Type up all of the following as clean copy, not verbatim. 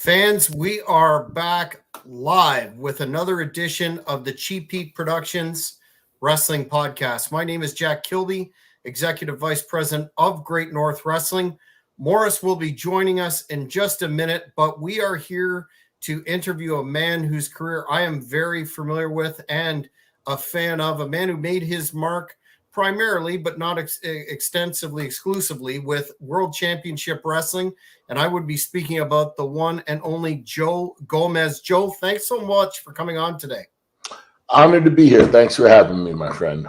Fans, we are back live with another edition of the Cheap Heat Productions Wrestling Podcast. My name is Jack Kilby, Executive Vice President of Great North Wrestling. Morris will be joining us in just a minute, but we are here to interview a man whose career I am very familiar with and a fan of, a man who made his mark primarily, but not extensively, exclusively, with World Championship Wrestling. And I would be speaking about the one and only Joe Gomez. Joe, thanks so much for coming on today. Honored to be here. Thanks for having me, my friend.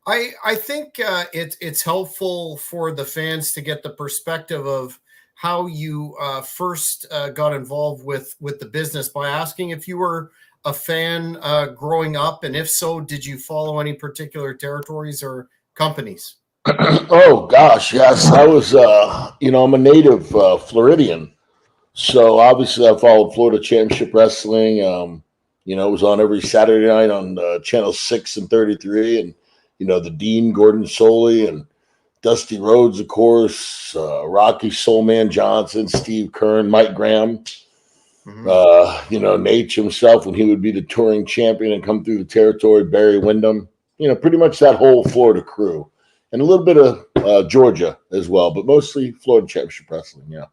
I think it's helpful for the fans to get the perspective of how you first got involved with the business by asking if you were a fan growing up, and if so, did you follow any particular territories or companies? Oh gosh, yes. I was I'm a native Floridian, so obviously I followed Florida Championship Wrestling. It was on every Saturday night on channel 6 and 33, and the Dean Gordon Soley and Dusty Rhodes, of course, Rocky Soulman Johnson, Steve Kern, Mike Graham. Nate himself when he would be the touring champion and come through the territory, Barry Windham, pretty much that whole Florida crew, and a little bit of Georgia as well, but mostly Florida Championship Wrestling. Yeah.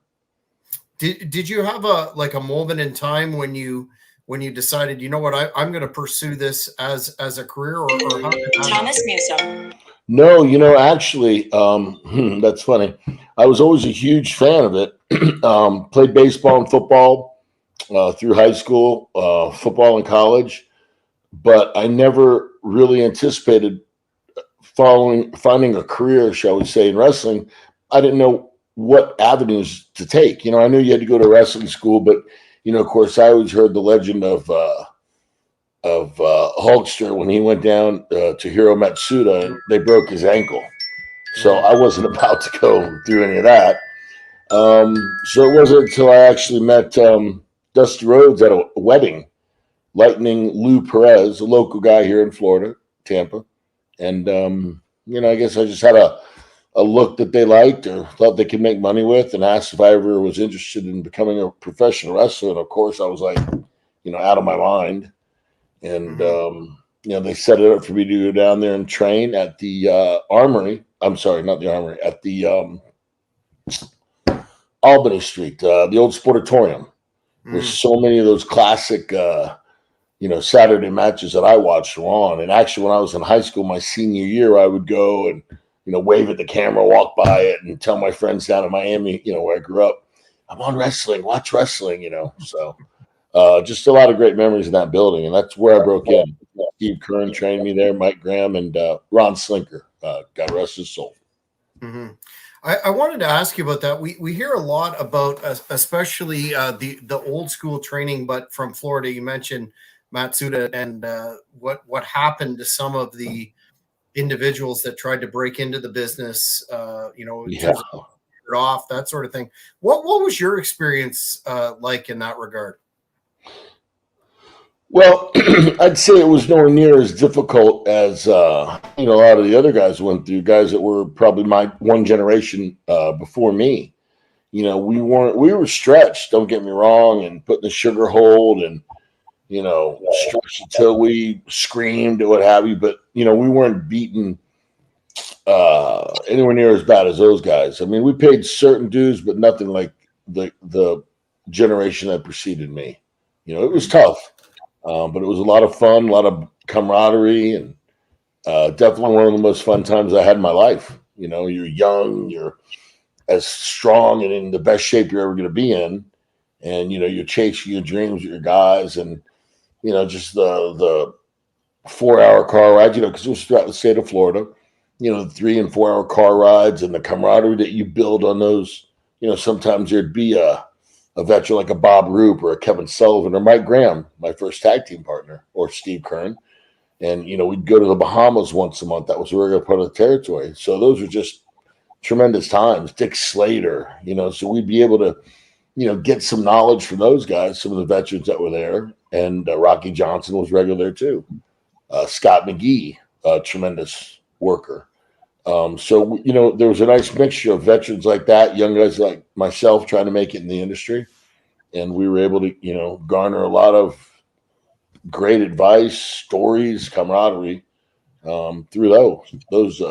Did you have a moment in time when you decided, I'm going to pursue this as a career, or how did that Thomas Newsom? No, actually, that's funny. I was always a huge fan of it. Played baseball and football through high school, football in college, but I never really anticipated finding a career, shall we say, in wrestling. I didn't know what avenues to take. I knew you had to go to wrestling school, but of course, I always heard the legend of Hulkster when he went down to Hiro Matsuda and they broke his ankle. So I wasn't about to go through any of that. So it wasn't until I actually met Dusty Rhodes at a wedding, Lightning Lou Perez, a local guy here in Florida, Tampa. And, I guess I just had a look that they liked or thought they could make money with, and asked if I ever was interested in becoming a professional wrestler. And of course I was like, out of my mind. And, they set it up for me to go down there and train at the Armory. I'm sorry, not the Armory, at the Albany Street, the old Sportatorium. There's so many of those classic, Saturday matches that I watched were on. And actually, when I was in high school, my senior year, I would go and, wave at the camera, walk by it, and tell my friends down in Miami, where I grew up, I'm on wrestling, watch wrestling, So just a lot of great memories in that building. And that's where I broke in. Steve Kern trained me there, Mike Graham, and Ron Slinker, God rest his soul. Mm-hmm. I wanted to ask you about that. We hear a lot about, especially the old school training, but from Florida. You mentioned Matsuda and what happened to some of the individuals that tried to break into the business. Off that sort of thing. What was your experience like in that regard? Well, I'd say it was nowhere near as difficult as a lot of the other guys went through. Guys that were probably my one generation before me. We were stretched. Don't get me wrong, and put in the sugar hold, and stretched until we screamed or what have you. But we weren't beaten anywhere near as bad as those guys. I mean, we paid certain dues, but nothing like the generation that preceded me. It was tough. But it was a lot of fun, a lot of camaraderie, and definitely one of the most fun times I had in my life. You're young, you're as strong and in the best shape you're ever going to be in. And, you're chasing your dreams with your guys, and, just the 4-hour car ride, because it was throughout the state of Florida, the 3 and 4 hour car rides and the camaraderie that you build on those. Sometimes there'd be a veteran like a Bob Roop or a Kevin Sullivan or Mike Graham, my first tag team partner, or Steve Kern. And, we'd go to the Bahamas once a month. That was a regular part of the territory. So those were just tremendous times. Dick Slater, so we'd be able to, get some knowledge from those guys, some of the veterans that were there. And Rocky Johnson was regular there too. Scott McGee, a tremendous worker. So, there was a nice mixture of veterans like that, young guys like myself trying to make it in the industry, and we were able to, you know, garner a lot of great advice, stories, camaraderie through those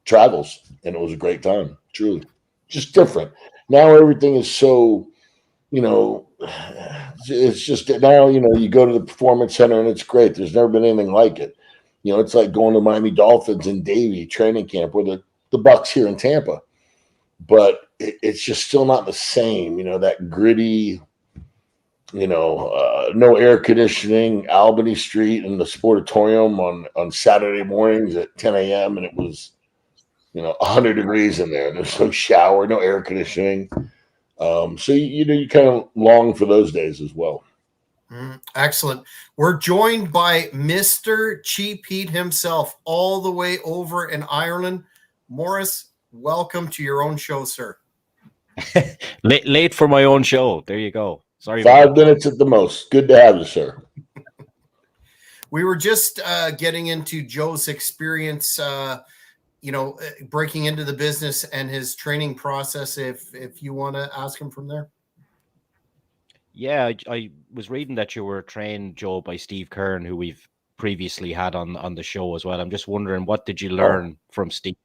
travels, and it was a great time. Truly, just different. Now everything is so, you know, it's just now, you know, you go to the performance center and it's great. There's never been anything like it. You know, it's like going to Miami Dolphins and Davie training camp, or the Bucks here in Tampa, but it's just still not the same. You know, that gritty, you know, no air conditioning, Albany Street and the Sportatorium on Saturday mornings at 10 a.m. and it was, you know, 100 degrees in there. There's no shower, no air conditioning. So you know, you kind of long for those days as well. Excellent. We're joined by Mr. Cheap Heat himself, all the way over in Ireland. Morris, welcome to your own show, sir. late for my own show. There you go. Sorry, 5 minutes at the most. Good to have you, sir. We were just getting into Joe's experience, you know, breaking into the business and his training process. If you want to ask him from there. Yeah, I was reading that you were trained, Joe, by Steve Kern, who we've previously had on the show as well. I'm just wondering, what did you learn from Steve?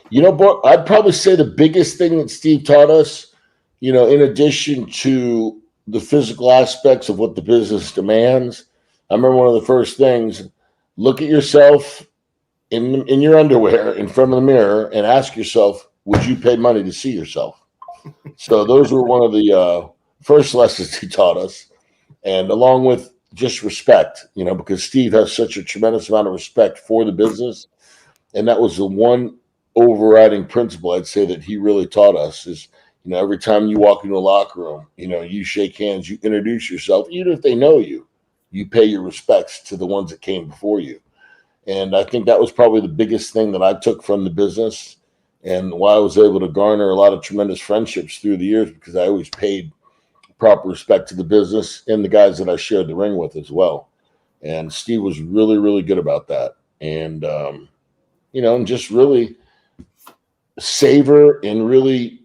You know, I'd probably say the biggest thing that Steve taught us, you know, in addition to the physical aspects of what the business demands, I remember one of the first things: look at yourself in your underwear in front of the mirror and ask yourself, would you pay money to see yourself? So those were one of the first lessons he taught us, and along with just respect, you know, because Steve has such a tremendous amount of respect for the business, and that was the one overriding principle I'd say that he really taught us is, you know, every time you walk into a locker room, you know, you shake hands, you introduce yourself, even if they know you, you pay your respects to the ones that came before you. And I think that was probably the biggest thing that I took from the business, and why I was able to garner a lot of tremendous friendships through the years, because I always paid proper respect to the business and the guys that I shared the ring with as well. And Steve was really, really good about that. And, you know, and just really savor and really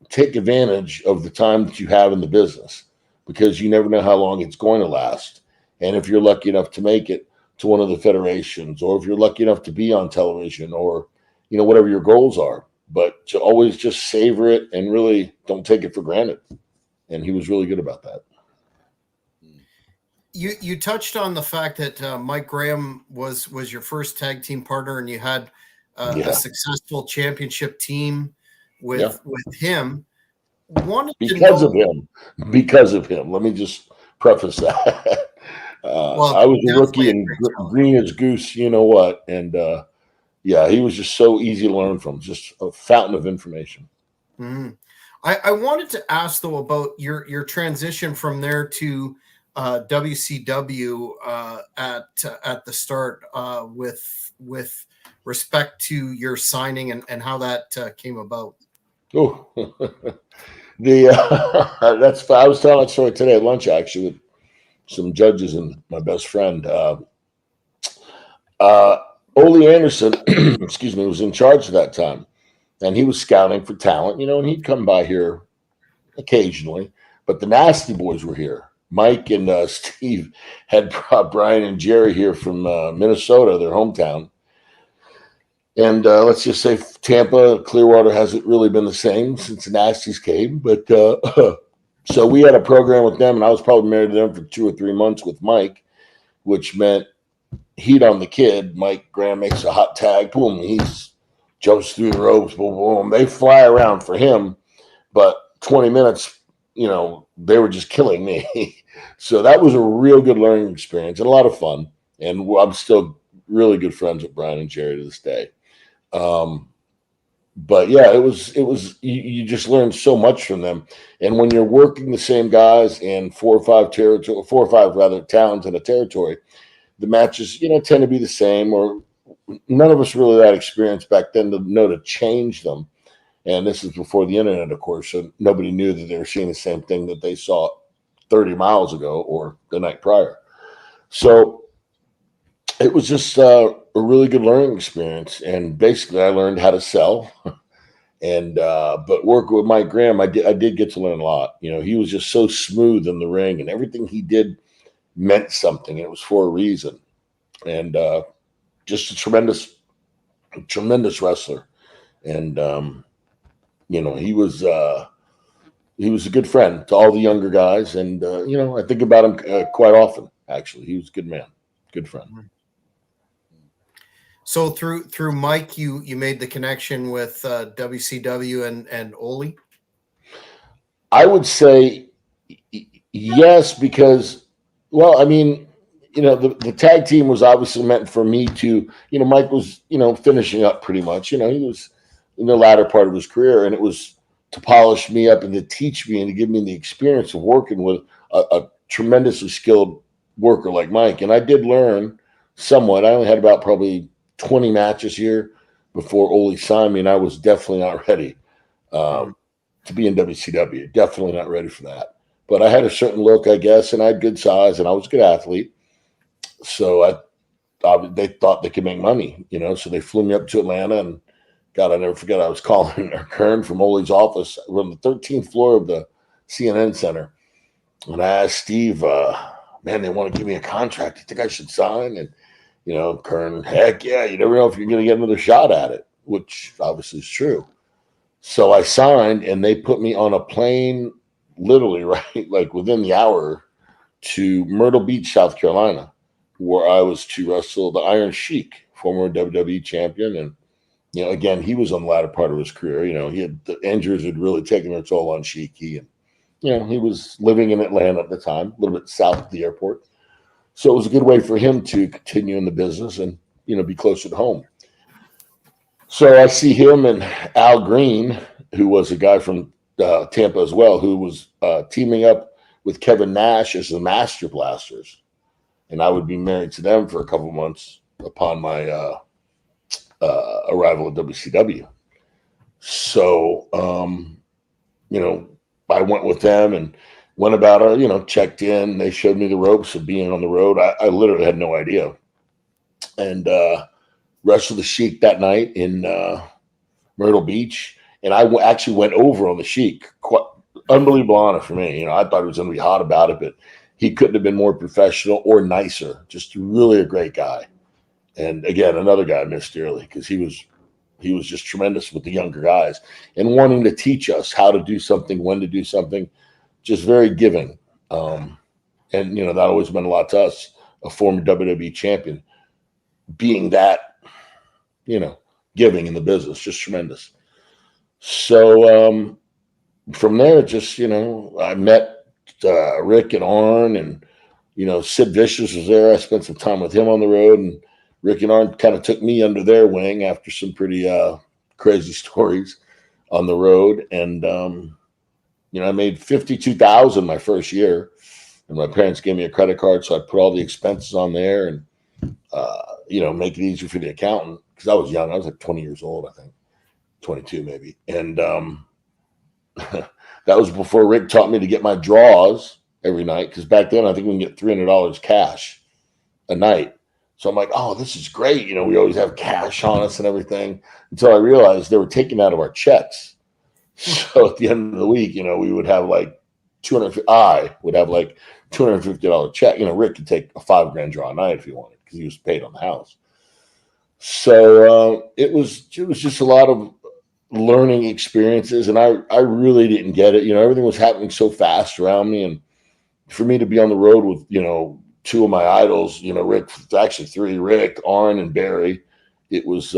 take advantage of the time that you have in the business, because you never know how long it's going to last. And if you're lucky enough to make it to one of the federations, or if you're lucky enough to be on television, or, you know, whatever your goals are, but to always just savor it and really don't take it for granted. And he was really good about that. You touched on the fact that Mike Graham was your first tag team partner, and you had a successful championship team with him. Because of him. Let me just preface that. I was a rookie and green as goose, you know what? And yeah, he was just so easy to learn from, just a fountain of information. Mm-hmm. I wanted to ask though about your transition from there to WCW at the start with respect to your signing and how that came about. Oh, that's I was telling that story today at lunch actually with some judges and my best friend. Ole Anderson, excuse me, was in charge at that time, and he was scouting for talent, you know, and he'd come by here occasionally, but the Nasty Boys were here. Mike and Steve had brought Brian and Jerry here from Minnesota, their hometown. And let's just say Tampa, Clearwater hasn't really been the same since the Nasties came. But so we had a program with them, and I was probably married to them for 2 or 3 months with Mike, which meant heat on the kid. Mike Graham makes a hot tag, boom, he's jumps through the ropes, boom, boom. They fly around for him, but 20 minutes, you know, they were just killing me. So that was a real good learning experience and a lot of fun. And I'm still really good friends with Brian and Jerry to this day. But yeah, it was you just learned so much from them. And when you're working the same guys in 4 or 5 rather towns in a territory, the matches, you know, tend to be the same, or none of us really that experienced back then to know to change them. And this is before the internet, of course, so nobody knew that they were seeing the same thing that they saw 30 miles ago or the night prior. So it was just a really good learning experience. And basically I learned how to sell And but working with Mike Graham, I did get to learn a lot. You know, he was just so smooth in the ring, and everything he did meant something. And it was for a reason. And just a tremendous wrestler. And you know, he was a good friend to all the younger guys. And you know, I think about him quite often. Actually, he was a good man, good friend. So through Mike, you made the connection with WCW and Ole? I would say yes, because, well, I mean, you know, the tag team was obviously meant for me to, you know, Mike was, you know, finishing up pretty much. You know, he was in the latter part of his career, and it was to polish me up and to teach me and to give me the experience of working with a tremendously skilled worker like Mike. And I did learn somewhat. I only had about probably 20 matches here before Ole signed me, and I was definitely not ready to be in WCW. Definitely not ready for that. But I had a certain look, I guess, and I had good size, and I was a good athlete. So they thought they could make money, you know. So they flew me up to Atlanta, and God, I never forget. I was calling Kern from Ole's office. We're on the 13th floor of the CNN Center, and I asked Steve, "Man, they want to give me a contract. You think I should sign?" And you know, Kern, heck yeah. You never know if you're going to get another shot at it, which obviously is true. So I signed, and they put me on a plane, literally, right, like within the hour, to Myrtle Beach, South Carolina, where I was to wrestle the Iron Sheik, former WWE champion. And, you know, again, he was on the latter part of his career. You know, the injuries had really taken their toll on Sheik. And, you know, he was living in Atlanta at the time, a little bit south of the airport. So it was a good way for him to continue in the business and, you know, be closer to home. So I see him and Al Green, who was a guy from Tampa as well, who was teaming up with Kevin Nash as the Master Blasters. And I would be married to them for a couple months upon my arrival at WCW. So, you know, I went with them and went about, you know, checked in. They showed me the ropes of being on the road. I literally had no idea. And wrestled the Sheik that night in Myrtle Beach. And I actually went over on the Sheik. Quite unbelievable honor for me. You know, I thought he was going to be hot about it, but he couldn't have been more professional or nicer. Just really a great guy. And again, another guy I missed dearly because he was just tremendous with the younger guys and wanting to teach us how to do something, when to do something, just very giving. And, you know, that always meant a lot to us, a former WWE champion, being that, you know, giving in the business, just tremendous. So from there, just, you know, I met Rick and Arn, and, you know, Sid Vicious was there. I spent some time with him on the road, and Rick and Arn kind of took me under their wing after some pretty crazy stories on the road. And, you know, I made $52,000 my first year, and my parents gave me a credit card. So I put all the expenses on there and, you know, make it easier for the accountant. Cause I was young. I was like 20 years old, I think 22 maybe. And, that was before Rick taught me to get my draws every night. Cause back then I think we can get $300 cash a night. So I'm like, oh, this is great. You know, we always have cash on us and everything, until I realized they were taking out of our checks. So at the end of the week, you know, we would have like I would have like $250 check. You know, Rick could take a $5,000 draw a night if he wanted, because he was paid on the house. So it was just a lot of learning experiences, and I really didn't get it. You know, everything was happening so fast around me, and for me to be on the road with, you know, two of my idols, you know, actually three, Rick, Arn, and Barry, it was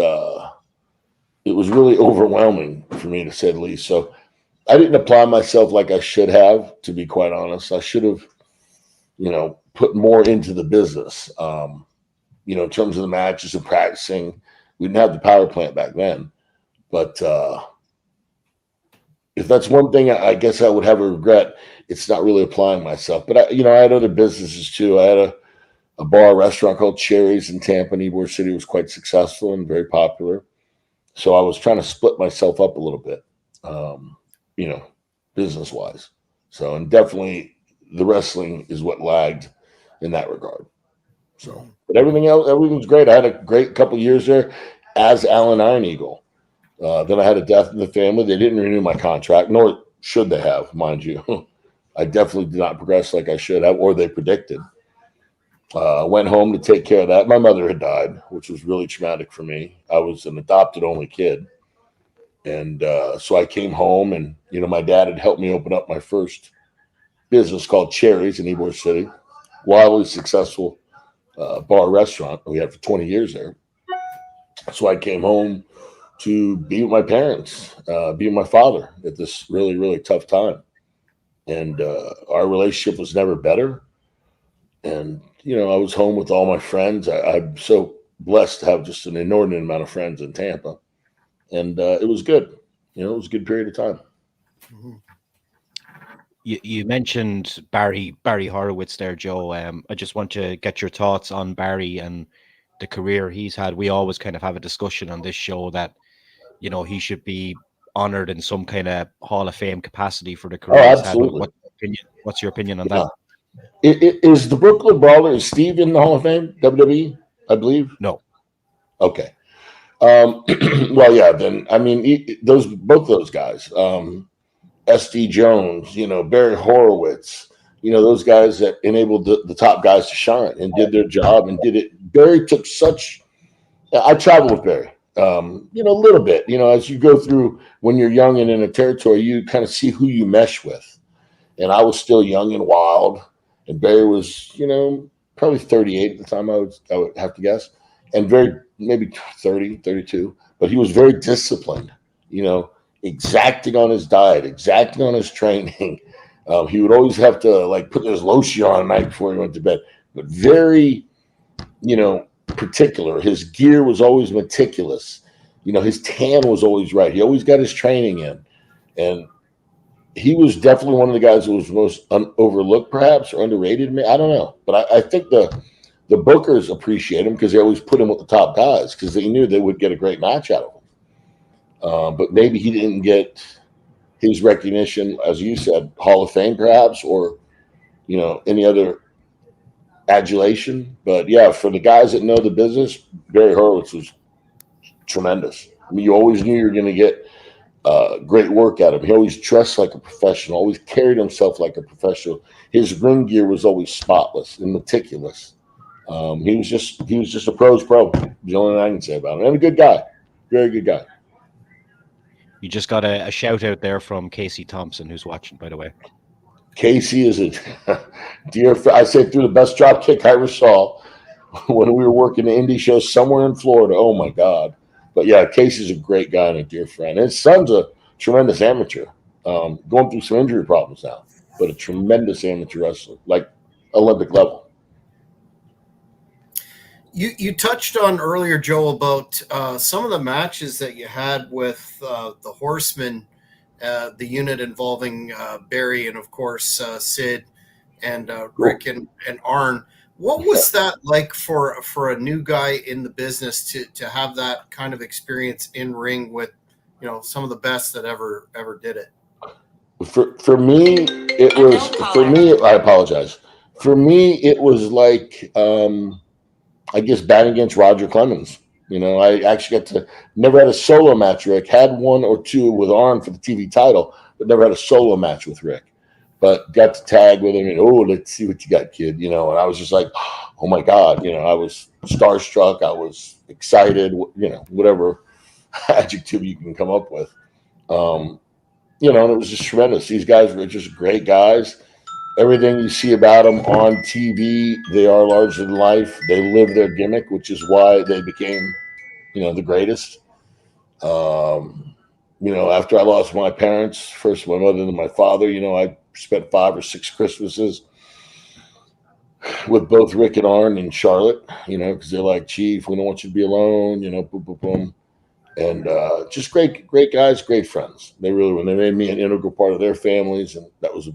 really overwhelming for me, to say the least. So I didn't apply myself like I should have, to be quite honest. I should have, you know, put more into the business, you know, in terms of the matches and practicing. We didn't have the power plant back then. But if that's one thing I guess I would have a regret, it's not really applying myself. But, you know, I had other businesses too. I had a bar restaurant called Cherry's in Tampa, Ybor City. It was quite successful and very popular. So I was trying to split myself up a little bit, you know, business-wise. So, and definitely the wrestling is what lagged in that regard. So, but everything else, everything was great. I had a great couple years there as Alan Iron Eagle. Then I had a death in the family. They didn't renew my contract, nor should they have, mind you. I definitely did not progress like I should have, or they predicted. Went home to take care of that. My mother had died, which was really traumatic for me. I was an adopted only kid. And so I came home, and, my dad had helped me open up my first business called Cherries in Ybor City, wildly successful bar restaurant we had for 20 years there. So I came home to be with my parents, be with my father at this really, really tough time. And our relationship was never better. And, I was home with all my friends. I'm so blessed to have just an inordinate amount of friends in Tampa. And it was good. It was a good period of time. Mhm. You mentioned Barry Horowitz there, Joe. I just want to get your thoughts on Barry and the career he's had. We always kind of have a discussion on this show that, he should be honored in some kind of Hall of Fame capacity for the Oh, career he's had. absolutely. What's your opinion on Yeah. that? Is the Brooklyn Brawler, is Steve in the Hall of Fame, WWE, I believe? No. Okay. Well, yeah, then, I mean, both those guys, SD Jones, Barry Horowitz, those guys that enabled the top guys to shine and did their job and did it. Barry took I traveled with Barry, a little bit, as you go through when you're young and in a territory, you kind of see who you mesh with. And I was still young and wild, and Barry was, probably 38 at the time, I would have to guess, and maybe 30, 32, but he was very disciplined, exacting on his diet, exacting on his training. He would always have to put his lotion on at night before he went to bed, but very, particular. His gear was always meticulous. His tan was always right. He always got his training in, and he was definitely one of the guys that was most overlooked, perhaps, or underrated. I don't know, but I think the bookers appreciate him because they always put him with the top guys because they knew they would get a great match out of him. But maybe he didn't get his recognition, as you said, Hall of Fame, perhaps, or any other adulation. But yeah, for the guys that know the business, Barry Horowitz was tremendous. I mean, you always knew you were going to get great work out of him. He always dressed like a professional, always carried himself like a professional. His ring gear was always spotless and meticulous. He was just a pro's pro. The only thing I can say about him. And a good guy, very good guy. You just got a shout out there from Casey Thompson, who's watching, by the way. Casey is a dear friend. I said threw the best drop kick I ever saw when we were working the indie show somewhere in Florida. Oh my God. But yeah, Casey's a great guy and a dear friend. And his son's a tremendous amateur, going through some injury problems now, but a tremendous amateur wrestler, like Olympic level. You touched on earlier, Joe, about some of the matches that you had with the Horsemen, the unit involving Barry and, of course, Sid and Rick and Arn. What was that like for a new guy in the business to have that kind of experience in ring with, some of the best that ever did it? For me, it was for me. I apologize. For me, it was like I guess batting against Roger Clemens. I actually got to never had a solo match. Rick had one or two with Arn for the TV title, but never had a solo match with Rick. But got to tag with him and let's see what you got, kid. And I was just like, oh my God. I was starstruck. I was excited. Whatever adjective you can come up with. And it was just tremendous. These guys were just great guys. Everything you see about them on TV, they are larger than life. They live their gimmick, which is why they became, the greatest. After I lost my parents, first my mother and my father, I spent 5 or 6 Christmases with both Rick and Arn in Charlotte, because they're like, Chief, we don't want you to be alone, boom, boom, boom. And just great guys, great friends. They really were. They made me an integral part of their families, and that was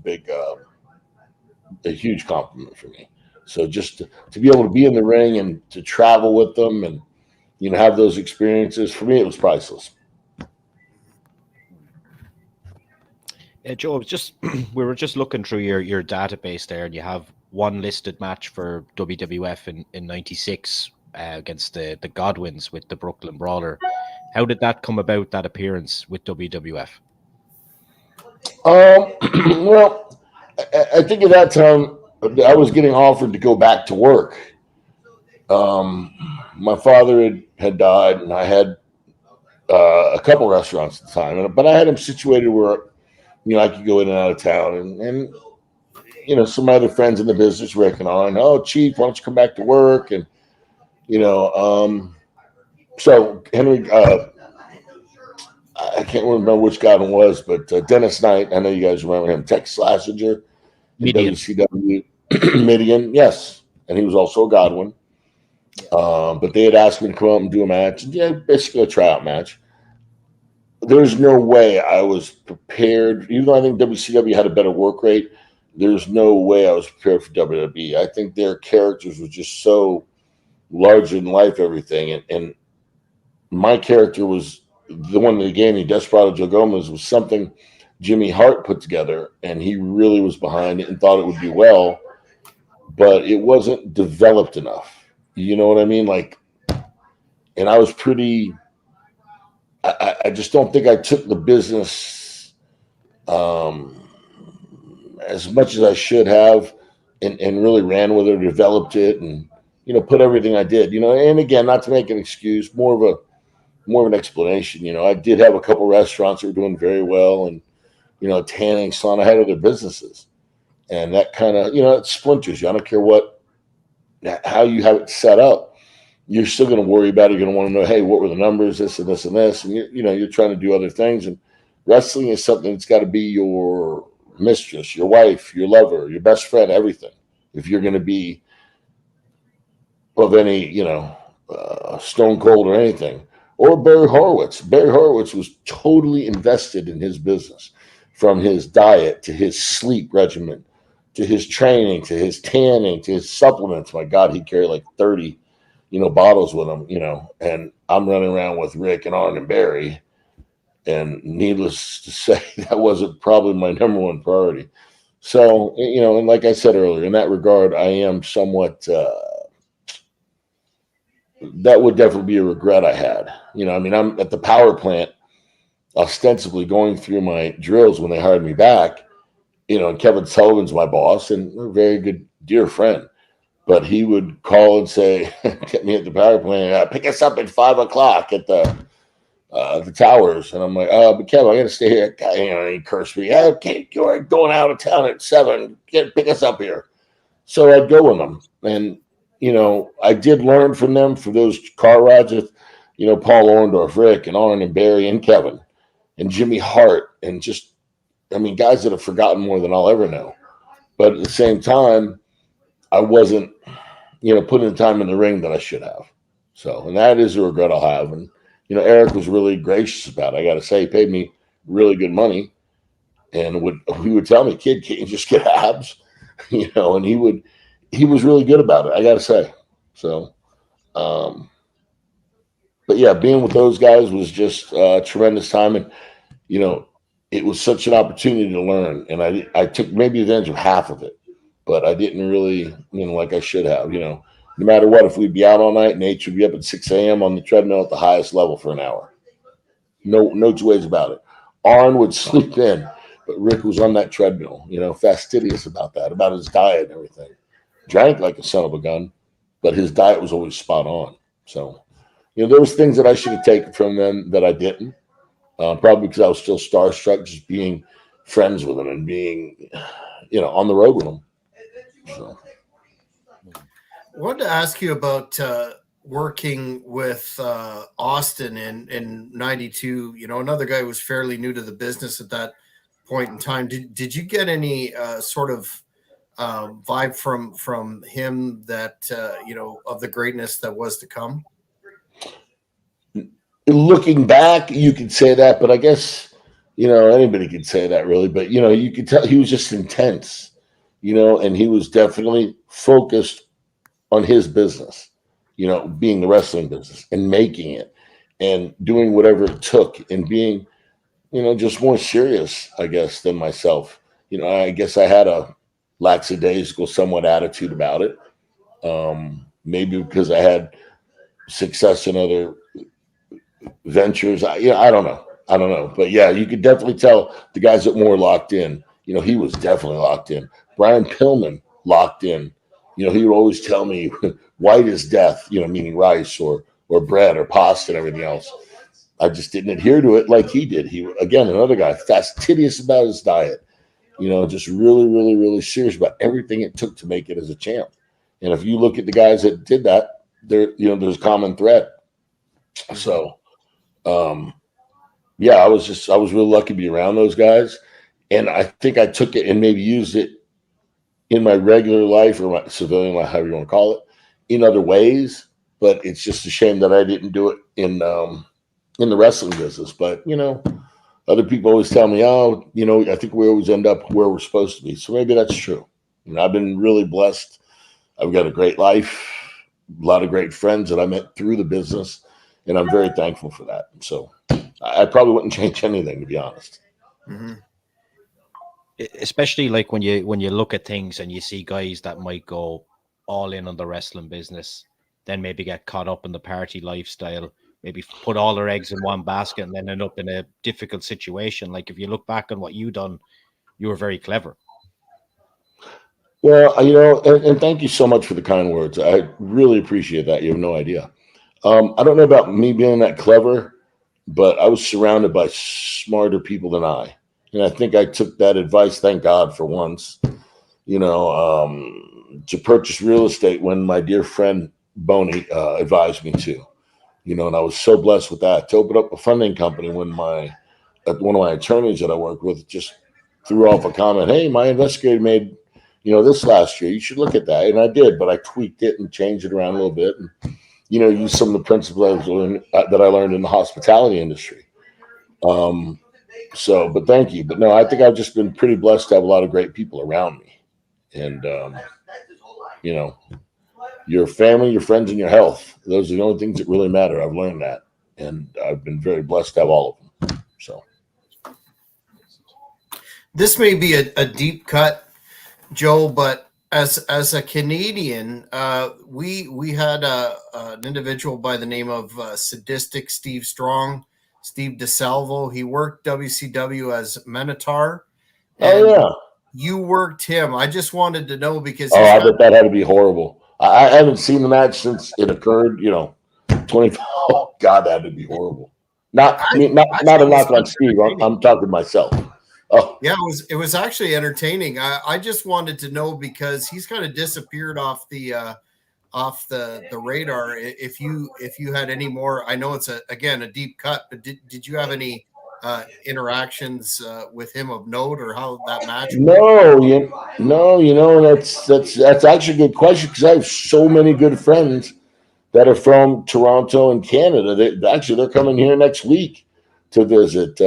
a huge compliment for me. So just to be able to be in the ring and to travel with them and have those experiences, for me it was priceless. Joe, we were just looking through your database there, and you have one listed match for WWF in '96 against the Godwins with the Brooklyn Brawler. How did that come about, that appearance with WWF? Well, I think at that time I was getting offered to go back to work. My father had died, and I had a couple restaurants at the time, but I had them situated where I could go in and out of town, and some other friends in the business, Rick and I, oh, Chief, why don't you come back to work? And so Henry, I can't remember which guy it was, but Dennis Knight, I know you guys remember him, Tex Slazenger in Midian. WCW, Midian, yes, and he was also a Godwin. But they had asked me to come out and do a match, basically a tryout match. There's no way I was prepared, even though I think WCW had a better work rate. There's no way I was prepared for WWE. I think their characters were just so larger than life, everything, and my character was the one that gave me, Desperado Joe Gomez, was something Jimmy Hart put together, and he really was behind it and thought it would do well, but it wasn't developed enough. You know what I mean? And I was pretty. I just don't think I took the business as much as I should have, and really ran with it, developed it, and put everything I did. And again, not to make an excuse, more of an explanation. I did have a couple restaurants that were doing very well, and a tanning salon. I had other businesses, and that kind of it splinters you. I don't care how you have it set up. You're still going to worry about it. You're going to want to know, hey, what were the numbers, this and this and this, and you're trying to do other things. And wrestling is something that's got to be your mistress, your wife, your lover, your best friend, everything. If you're going to be of any, Stone Cold or anything, or Barry Horowitz. Barry Horowitz was totally invested in his business, from his diet to his sleep regimen, to his training, to his tanning, to his supplements. My God, he carried like 30 bottles with him, and I'm running around with Rick and Arn and Barry. And needless to say, that wasn't probably my number one priority. So, and like I said earlier, in that regard, I am somewhat, that would definitely be a regret I had. I'm at the power plant, ostensibly going through my drills when they hired me back, and Kevin Sullivan's my boss and a very good, dear friend. But he would call and say, get me at the power plant, pick us up at 5:00 at the towers. And I'm like, but Kevin, I'm going to stay here. He cursed me. Okay, you're going out of town at 7. Pick us up here. So I'd go with them. And, I did learn from them for those car rides with, Paul Orndorff, Rick and Arn and Barry and Kevin and Jimmy Hart. And just, guys that have forgotten more than I'll ever know. But at the same time, I wasn't, putting the time in the ring that I should have. So, and that is a regret I'll have. And, Eric was really gracious about it. I got to say, he paid me really good money, and he would tell me, kid, can't you just get abs? And he was really good about it, I got to say. So, but yeah, being with those guys was just a tremendous time. And, it was such an opportunity to learn. And I took maybe advantage of half of it, but I didn't really, like I should have. No matter what, if we'd be out all night, Nate would be up at 6 a.m. on the treadmill at the highest level for an hour. No two ways about it. Arn would sleep in, but Rick was on that treadmill, fastidious about that, about his diet and everything. Drank like a son of a gun, but his diet was always spot on. So, there was things that I should have taken from them that I didn't. Probably because I was still starstruck, just being friends with them and being, on the road with them. So. I wanted to ask you about working with Austin in '92. Another guy who was fairly new to the business at that point in time. Did you get any sort of vibe from him that of the greatness that was to come? Looking back, you could say that, but I guess anybody could say that, really. But you could tell he was just intense, and he was definitely focused on his business, being the wrestling business and making it and doing whatever it took and being, just more serious, I guess, than myself. I guess I had a lackadaisical somewhat attitude about it. Maybe because I had success in other ventures. I don't know. I don't know. But yeah, you could definitely tell the guys that more locked in. He was definitely locked in. Brian Pillman locked in. He would always tell me white is death, meaning rice or bread or pasta and everything else. I just didn't adhere to it like he did. He, again, another guy, fastidious about his diet, just really, really, really serious about everything it took to make it as a champ. And if you look at the guys that did that, there's a common thread. So, yeah, I was really lucky to be around those guys. And I think I took it and maybe used it in my regular life or my civilian life, however you want to call it, in other ways. But it's just a shame that I didn't do it in the wrestling business. But, other people always tell me, oh, I think we always end up where we're supposed to be. So maybe that's true. I've been really blessed. I've got a great life, a lot of great friends that I met through the business, and I'm very thankful for that. So I probably wouldn't change anything, to be honest. Mm-hmm. Especially like when you look at things and you see guys that might go all in on the wrestling business, then maybe get caught up in the party lifestyle, maybe put all their eggs in one basket and then end up in a difficult situation. Like if you look back on what you done, you were very clever. Well, and thank you so much for the kind words. I really appreciate that. You have no idea. I don't know about me being that clever, but I was surrounded by smarter people than I. And I think I took that advice, thank God, for once, to purchase real estate when my dear friend Boney advised me to, and I was so blessed with that. To open up a funding company when one of my attorneys that I work with just threw off a comment, hey, my investigator made, this last year, you should look at that. And I did, but I tweaked it and changed it around a little bit and, use some of the principles that I learned in the hospitality industry. But thank you. But no, I think I've just been pretty blessed to have a lot of great people around me. And, your family, your friends, and your health. Those are the only things that really matter. I've learned that. And I've been very blessed to have all of them. So this may be a deep cut, Joe, but as a Canadian, we had an individual by the name of Sadistic Steve Strong, Steve DeSalvo. He worked WCW as Minotaur. Oh yeah, you worked him. I just wanted to know because I bet that had to be horrible. I haven't seen the match since it occurred. 25. Oh God, that had to be horrible. Not a knock on Steve. I'm talking myself. Oh yeah, it was actually entertaining. I just wanted to know because he's kind of disappeared off the radar. If you had any more, I know it's a deep cut, but did you have any interactions with him of note or how that match went? No, that's actually a good question because I have so many good friends that are from Toronto and Canada. They're coming here next week to visit.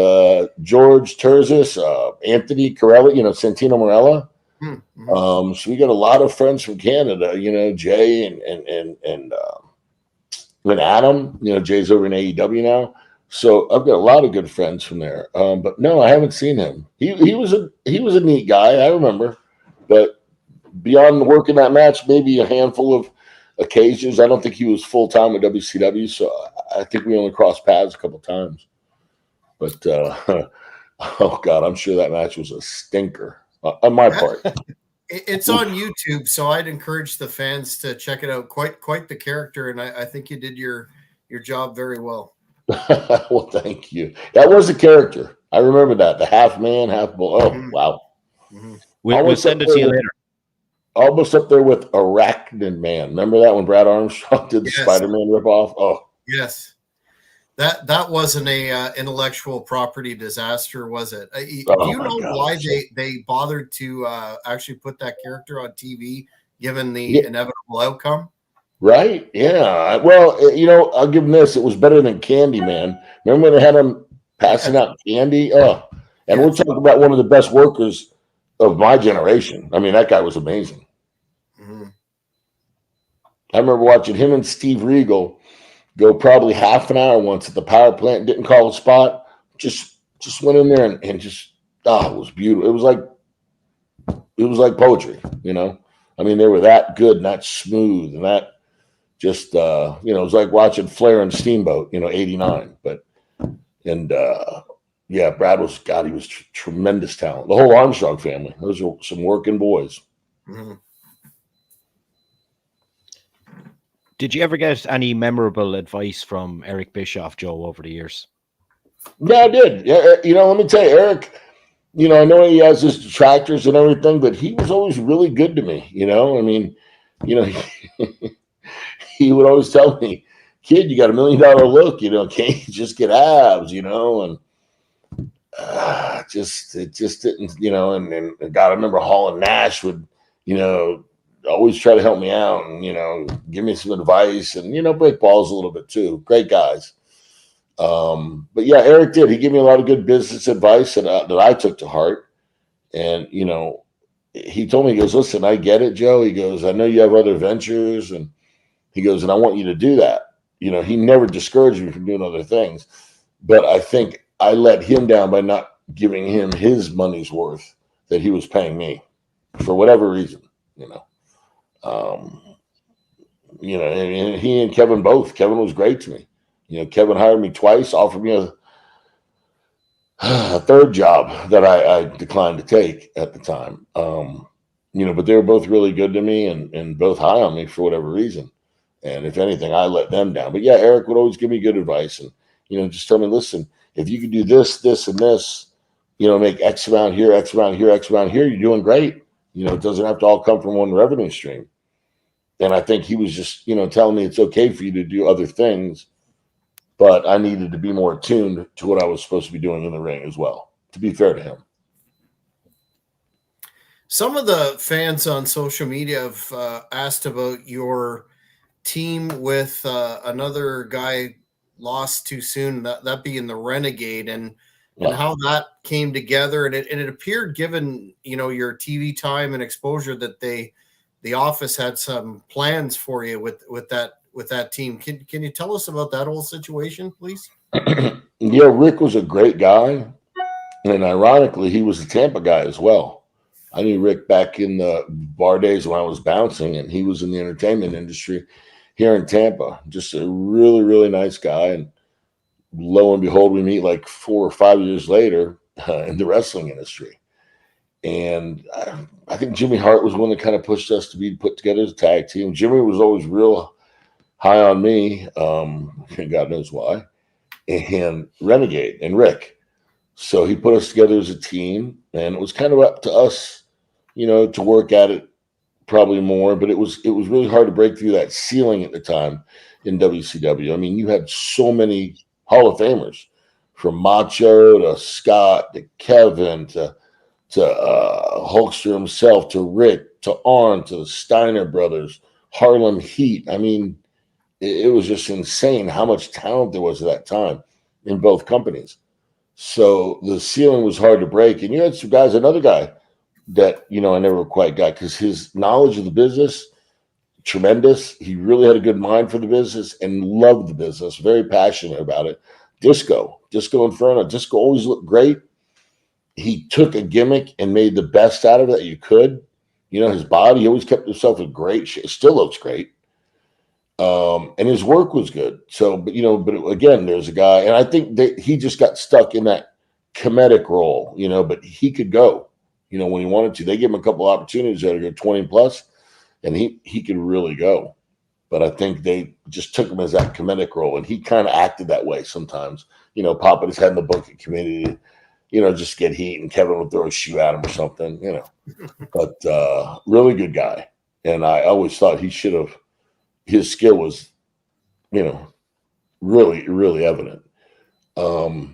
George Terzis, Anthony Corella, Santino Morella. Mm-hmm. So we got a lot of friends from Canada, Jay and Adam, Jay's over in AEW now. So I've got a lot of good friends from there. But no, I haven't seen him. He was a neat guy, I remember. But beyond working that match, maybe a handful of occasions. I don't think he was full time with WCW, so I think we only crossed paths a couple times. But oh God, I'm sure that match was a stinker on my part. It's on YouTube, so I'd encourage the fans to check it out. Quite the character, and I think you did your job very well. Well, thank you. That was a character. I remember that. The half man, half bull. Oh, Mm-hmm. wow. Mm-hmm. We'll send it to you later. Almost up there with Arachnid Man. Remember that when Brad Armstrong did the Spider-Man ripoff? Oh, yes. That wasn't a intellectual property disaster, was it? Do you know why they bothered to actually put that character on TV, given the inevitable outcome? Right? Yeah. Well, I'll give him this. It was better than Candyman. Remember when they had him passing out candy? Oh, and we're talking about one of the best workers of my generation. I mean, that guy was amazing. Mm-hmm. I remember watching him and Steve Regal go probably half an hour once at the power plant, didn't call a spot, just went in there and just it was beautiful. It was like poetry, I mean, they were that good and that smooth and that just it was like watching Flair and Steamboat, 89. But And yeah, Brad was, God, he was tremendous talent. The whole Armstrong family, those are some working boys. Mhm. Did you ever get any memorable advice from Eric Bischoff, Joe, over the years? Yeah, I did. Yeah, let me tell you, Eric, I know he has his detractors and everything, but he was always really good to me. I mean, he would always tell me, kid, you got $1 million look, can't you just get abs, and it just didn't, and God, I remember Hall and Nash would, always try to help me out and, give me some advice and, break balls a little bit too. Great guys. But yeah, Eric did. He gave me a lot of good business advice that I took to heart. And, he told me, he goes, listen, I get it, Joe. He goes, I know you have other ventures. And he goes, and I want you to do that. He never discouraged me from doing other things. But I think I let him down by not giving him his money's worth that he was paying me for whatever reason, and he and Kevin both. Kevin was great to me. Kevin hired me twice, offered me a third job that I declined to take at the time. But they were both really good to me and both high on me for whatever reason. And if anything, I let them down. But yeah, Eric would always give me good advice and, just tell me, listen, if you could do this, this, and this, make X amount here, X amount here, X amount here, you're doing great. It doesn't have to all come from one revenue stream. And I think he was just, telling me it's okay for you to do other things, but I needed to be more attuned to what I was supposed to be doing in the ring as well, to be fair to him. Some of the fans on social media have asked about your team with another guy lost too soon, that being the Renegade, and how that came together. And it appeared, given your TV time and exposure, that the office had some plans for you with that team. Can you tell us about that whole situation, please? Yeah, Rick was a great guy, and ironically, he was a Tampa guy as well. I knew Rick back in the bar days when I was bouncing, and he was in the entertainment industry here in Tampa. Just a really, really nice guy. And lo and behold, we meet like 4 or 5 years later in the wrestling industry. And I think Jimmy Hart was one that kind of pushed us to be put together as a tag team. Jimmy was always real high on me. God knows why. And Renegade and Rick. So he put us together as a team, and it was kind of up to us, to work at it probably more, but it was really hard to break through that ceiling at the time in WCW. I mean, you had so many Hall of Famers, from Macho to Scott to Kevin to Hulkster himself to Rick to Arn to the Steiner brothers, Harlem Heat. I mean, it was just insane how much talent there was at that time in both companies. So the ceiling was hard to break. And you had some guys, another guy that, I never quite got, because his knowledge of the business, tremendous. He really had a good mind for the business and loved the business, very passionate about it. Disco Inferno. Disco always looked great. He took a gimmick and made the best out of it that you could. His body, he always kept himself in great shape. Still looks great. And his work was good. So, but again, there's a guy, and I think that he just got stuck in that comedic role, but he could go, when he wanted to. They gave him a couple opportunities there to go 20 plus, and he could really go. But I think they just took him as that comedic role, and he kind of acted that way sometimes, popping his head in the booking committee, just get heat, and Kevin would throw a shoe at him or something, But really good guy. And I always thought he should have, his skill was, really, really evident. But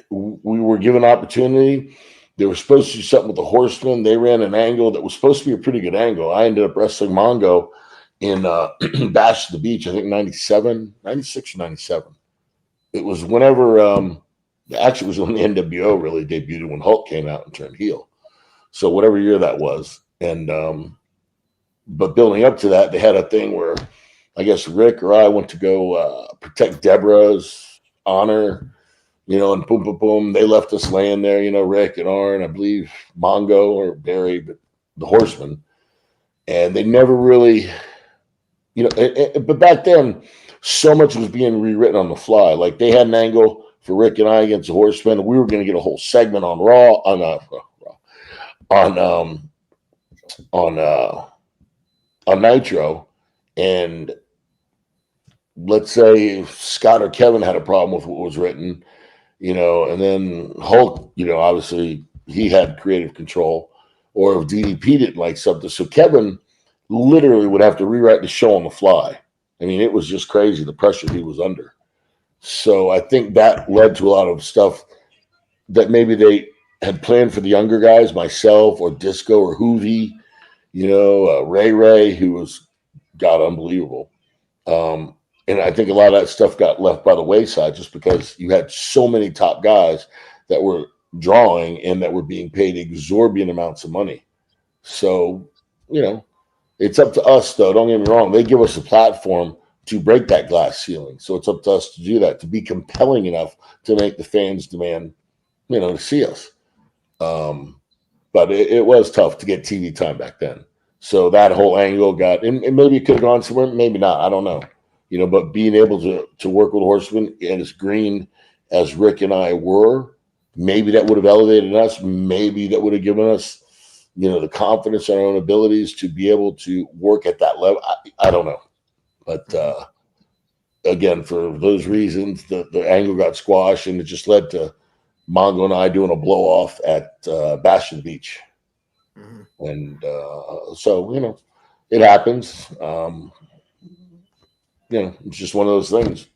we were given opportunity. They were supposed to do something with the Horsemen. They ran an angle that was supposed to be a pretty good angle. I ended up wrestling Mongo in Bash at the Beach, I think 96 or 97. It was whenever, actually it was when the NWO really debuted, when Hulk came out and turned heel. So whatever year that was. And, but building up to that, they had a thing where I guess Rick or I went to go protect Deborah's honor, and boom, boom, boom. They left us laying there, Rick and Arn, I believe Mongo or Barry, but the Horsemen. And they never really, but back then, so much was being rewritten on the fly. Like they had an angle for Rick and I against the Horsemen. We were going to get a whole segment on Raw on Nitro, and let's say if Scott or Kevin had a problem with what was written, and then Hulk, obviously he had creative control, or if DDP didn't like something, so Kevin literally would have to rewrite the show on the fly. I mean, it was just crazy the pressure he was under. So I think that led to a lot of stuff that maybe they had planned for the younger guys, myself or Disco or Hoovy, Ray, who was, God, unbelievable. And I think a lot of that stuff got left by the wayside just because you had so many top guys that were drawing and that were being paid exorbitant amounts of money. So, it's up to us, though. Don't get me wrong. They give us a platform to break that glass ceiling. So it's up to us to do that, to be compelling enough to make the fans demand, to see us. But it was tough to get TV time back then. So that whole angle got, and maybe it could have gone somewhere, maybe not. I don't know. But being able to work with Horseman and as green as Rick and I were, maybe that would have elevated us. Maybe that would have given us, the confidence in our own abilities to be able to work at that level. I don't know. But again, for those reasons, the angle got squashed, and it just led to Mongo and I doing a blow off at Bastion Beach. Mm-hmm. And so, it happens. It's just one of those things.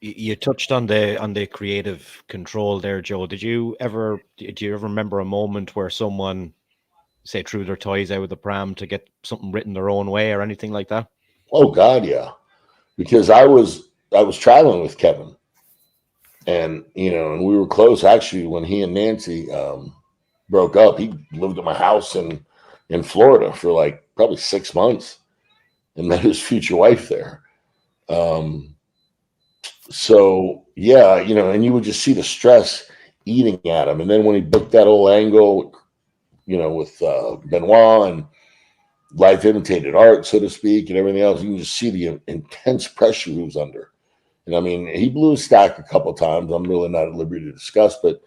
You touched on the creative control there, Joe. Do you ever remember a moment where someone, say, threw their toys out of the pram to get something written their own way or anything like that? Oh God, yeah. Because I was traveling with Kevin, and and we were close actually when he and Nancy broke up. He lived at my house in Florida for like probably 6 months, and met his future wife there. So yeah, and you would just see the stress eating at him. And then when he booked that old angle, with Benoit and life imitated art, so to speak, and everything else, you can just see the intense pressure he was under. And I mean, he blew his stack a couple of times. I'm really not at liberty to discuss, but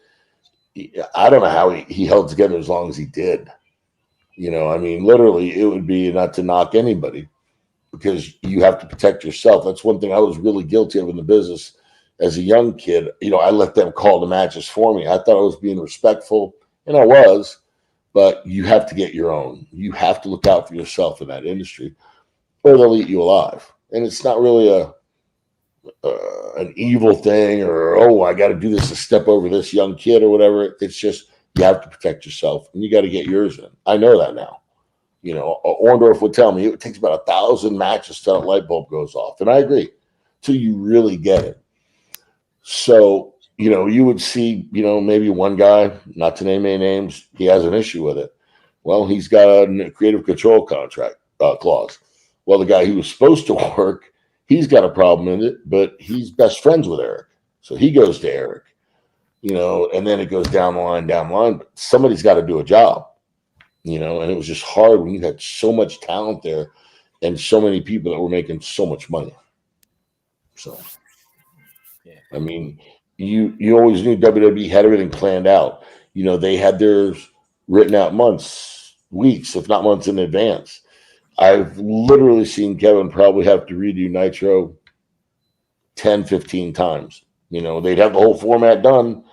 I don't know how he held together as long as he did. I mean, literally, it would be not to knock anybody, because you have to protect yourself. That's one thing I was really guilty of in the business as a young kid. I let them call the matches for me. I thought I was being respectful, and I was, but you have to get your own. You have to look out for yourself in that industry, or they'll eat you alive. And it's not really an evil thing, or, oh, I got to do this to step over this young kid or whatever. It's just you have to protect yourself, and you got to get yours in. I know that now. Orndorff would tell me it takes about 1,000 matches till that light bulb goes off. And I agree, till you really get it. So, you would see, maybe one guy, not to name any names, he has an issue with it. Well, he's got a creative control contract clause. Well, the guy who was supposed to work, he's got a problem in it, but he's best friends with Eric. So he goes to Eric, and then it goes down the line. But somebody's got to do a job. And it was just hard when you had so much talent there and so many people that were making so much money. So, yeah. I mean, you always knew WWE had everything planned out. They had theirs written out months, weeks, if not months in advance. I've literally seen Kevin probably have to redo Nitro 10, 15 times. They'd have the whole format done.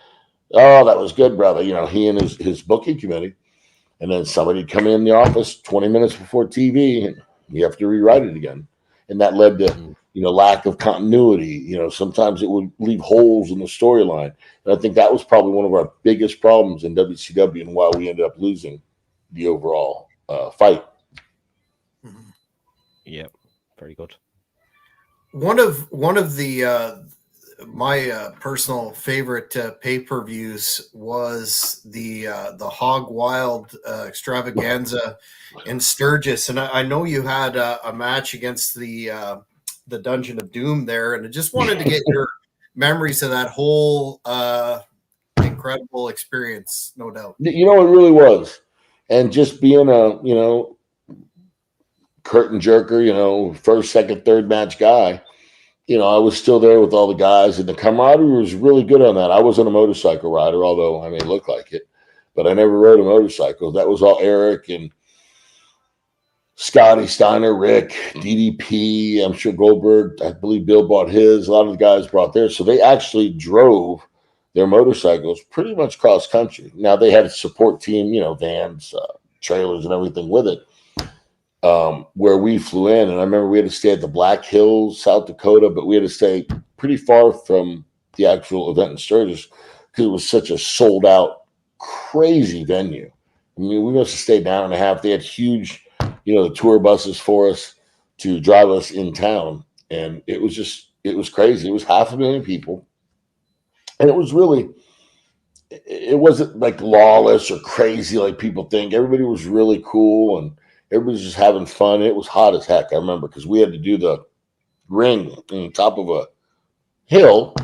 Oh, that was good, brother. He and his booking committee. And then somebody come in the office 20 minutes before TV, and you have to rewrite it again. And that led to, lack of continuity. Sometimes it would leave holes in the storyline. And I think that was probably one of our biggest problems in WCW, and why we ended up losing the overall fight. Yeah, very good. One of the my personal favorite pay-per-views was the Hog Wild extravaganza in Sturgis, and I know you had a match against the Dungeon of Doom there, and I just wanted to get your memories of that whole incredible experience. No doubt, it really was, and just being a curtain jerker, you know, first, second, third match guy, you know, I was still there with all the guys, and the camaraderie was really good on that. I wasn't a motorcycle rider, although I may look like it, but I never rode a motorcycle. That was all Eric and Scotty Steiner, Rick, DDP. I'm sure Goldberg, I believe Bill bought his. A lot of the guys brought theirs. So they actually drove their motorcycles pretty much cross country. Now they had a support team, you know, vans, trailers, and everything with it, where we flew in. And I remember we had to stay at the Black Hills, South Dakota, but we had to stay pretty far from the actual event in Sturgis because it was such a sold out, crazy venue. I mean, we must have stayed an hour and a half. They had huge, you know, the tour buses for us to drive us in town. And it was just, it was crazy. It was 500,000 people. And it was really, it wasn't like lawless or crazy like people think. Everybody was really cool and everybody was just having fun. It was hot as heck, I remember, because we had to do the ring on top of a hill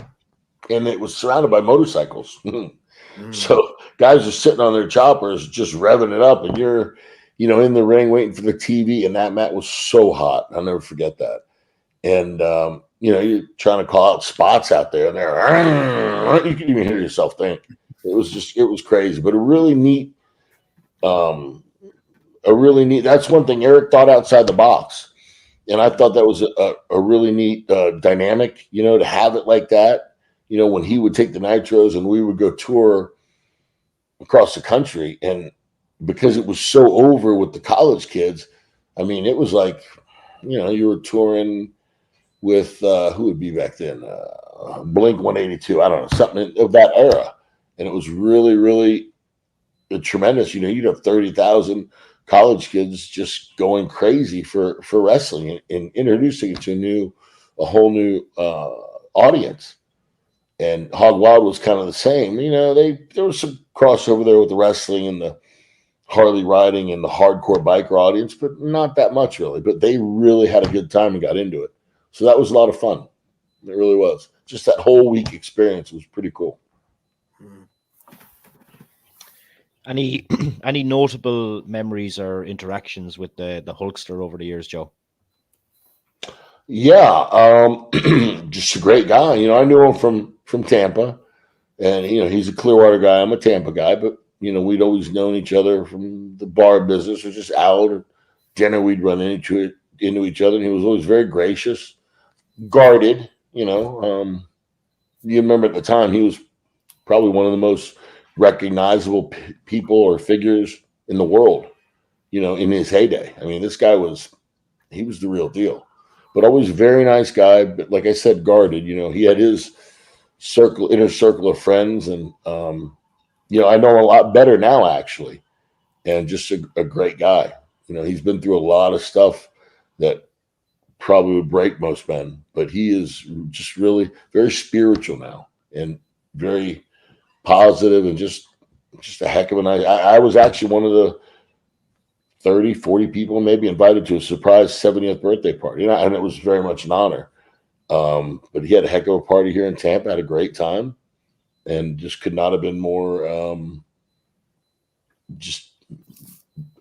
and it was surrounded by motorcycles. So guys are sitting on their choppers just revving it up, and you're, you know, in the ring waiting for the TV, and that mat was so hot. I'll never forget that. And you know, you're trying to call out spots out there, and they're you can even hear yourself think. It was just, it was crazy, but a really neat. That's one thing Eric thought outside the box, and I thought that was a really neat dynamic. You know, to have it like that. You know, when he would take the nitros and we would go tour across the country, and because it was so over with the college kids, I mean, it was like, you know, you were touring with who would be back then, Blink 182, I don't know, something of that era, and it was really, really tremendous. You know, you'd have 30,000 college kids just going crazy for wrestling and introducing it to a whole new audience. And Hog Wild was kind of the same. You know, there was some crossover there with the wrestling and the Harley riding and the hardcore biker audience, but not that much really. But they really had a good time and got into it. So that was a lot of fun. It really was. Just that whole week experience was pretty cool. Any notable memories or interactions with the Hulkster over the years, Joe? Yeah, just a great guy. You know, I knew him from Tampa, and you know, he's a Clearwater guy. I'm a Tampa guy, but you know, we'd always known each other from the bar business, or just out or dinner. We'd run into each other, and he was always very gracious, guarded. You know, you remember at the time he was probably one of the most recognizable people or figures in the world. You know, in his heyday. I mean, this guy was the real deal. But always very nice guy. But like I said, guarded. You know, he had his inner circle of friends, and you know, I know a lot better now actually, and just a great guy. You know, he's been through a lot of stuff that probably would break most men, but he is just really very spiritual now and very positive and just a heck of a nice. I was actually one of the 30, 40 people maybe invited to a surprise 70th birthday party, and it was very much an honor. But he had a heck of a party here in Tampa, had a great time, and just could not have been more just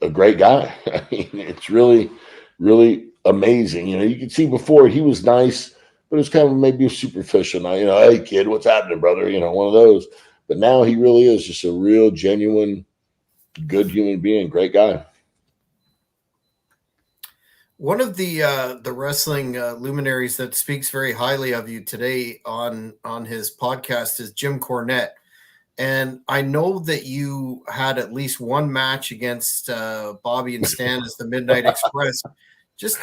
a great guy. I mean, it's really, really amazing. You know, you can see before he was nice, but it was kind of maybe superficial. Now, you know, hey kid, what's happening, brother? You know, one of those. But now he really is just a real, genuine, good human being, great guy. One of the wrestling luminaries that speaks very highly of you today on his podcast is Jim Cornette, and I know that you had at least one match against Bobby and Stan as the Midnight Express. Just